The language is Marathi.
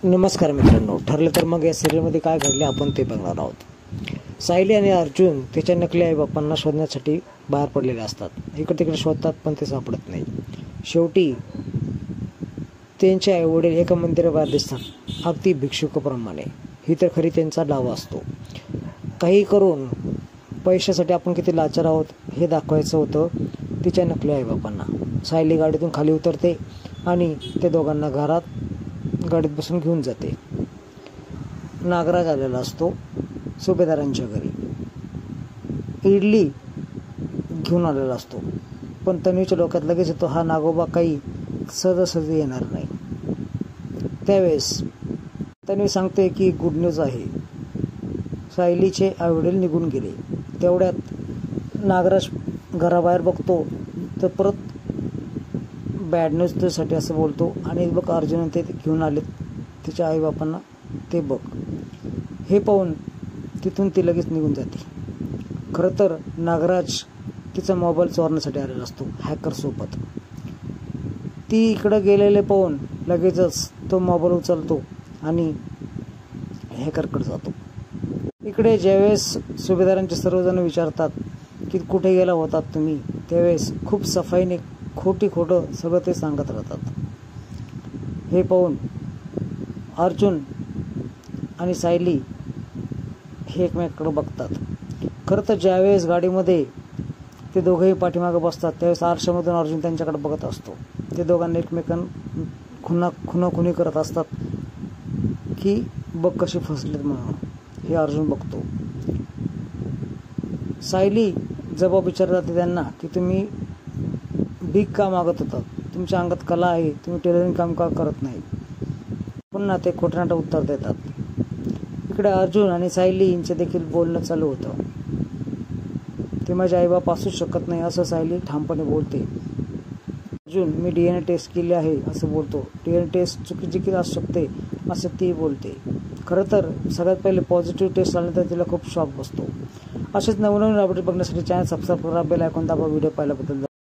नमस्कार मित्रांनो, ठरलं तर मग या सिरियलमध्ये काय घडले आपण ते बघणार आहोत। सायली आणि अर्जुन त्याच्या नकली आई बापांना शोधण्यासाठी बाहेर पडलेले असतात। इकडे तिकडे शोधतात पण ते सापडत नाही। शेवटी त्यांचे आई वडील एका मंदिराबाहेर दिसतात, अगदी भिक्षुकाप्रमाणे। ही तर खरी त्यांचा डाव असतो। काही करून पैशासाठी आपण किती लाचार आहोत हे दाखवायचं होतं तिच्या नकली आई बापांना। सायली गाडीतून खाली उतरते आणि ते दोघांना गाडीत बसून घेऊन जाते। नागराज आलेला असतो सुभेदारांच्या घरी, इडली घेऊन आलेला असतो, पण तन्वीच्या डोक्यात लगेच येतो हा नागोबा काही सहजासहजी येणार नाही। त्यावेळेस तन्वी सांगते की गुड न्यूज आहे, सायलीचे आईवडील निघून गेले। तेवढ्यात नागराज घराबाहेर बघतो तर परत बॅड न्यूज साठी असं बोलतो आणि बघ अर्जुन ते घेऊन आले तिच्या आई बापांना, ते बघ। हे पाहून तिथून ती लगेच निघून जाते। खरं तर नागराज तिचा मोबाईल चोरण्यासाठी आलेला असतो हॅकर सोबत। ती इकडे गेलेले पाहून लगेचच तो मोबाईल उचलतो आणि हॅकरकडे जातो। इकडे ज्यावेळेस सुभेदारांचे सर्वजण विचारतात की कुठे गेला होतात तुम्ही, त्यावेळेस खूप सफाईने खोटं सगळं ते सांगत राहतात। हे पाहून अर्जुन आणि सायली हे एकमेकांकडे बघतात। खरं तर ज्यावेळेस गाडीमध्ये ते दोघेही पाठीमागे बसतात त्यावेळेस आरशामधून अर्जुन त्यांच्याकडे बघत असतो। ते दोघांना एकमेकांना खुनाखुनी करत असतात की बघ कशी फसलेत म्हणून, हे अर्जुन बघतो। सायली जबाब विचारत जाते त्यांना की तुम्ही भीक का मागत होता, तुमच्या अंगात कला आहे, तुम्ही टेलरिंग काम का करत नाही। पुन्हा ते खोटनाटं उत्तर देतात। इकडे अर्जुन आणि सायली यांचे देखील बोलणं चालू होतं। ते माझे आईबाप असूच शकत नाही असं सायली ठामपणे बोलते। अर्जुन मी DNA टेस्ट केली आहे असं बोलतो। DNA टेस्ट चुकीची असू शकते असं ती बोलते। खरं तर सगळ्यात पहिले पॉझिटिव्ह टेस्ट आले तर तिला खूप शॉक बसतो। असेच नवनवीन अपडेट बघण्यासाठी चॅनल सबस्क्राईब करा, बेल आयकॉन दाबा। व्हिडिओ पाहिल्याबद्दल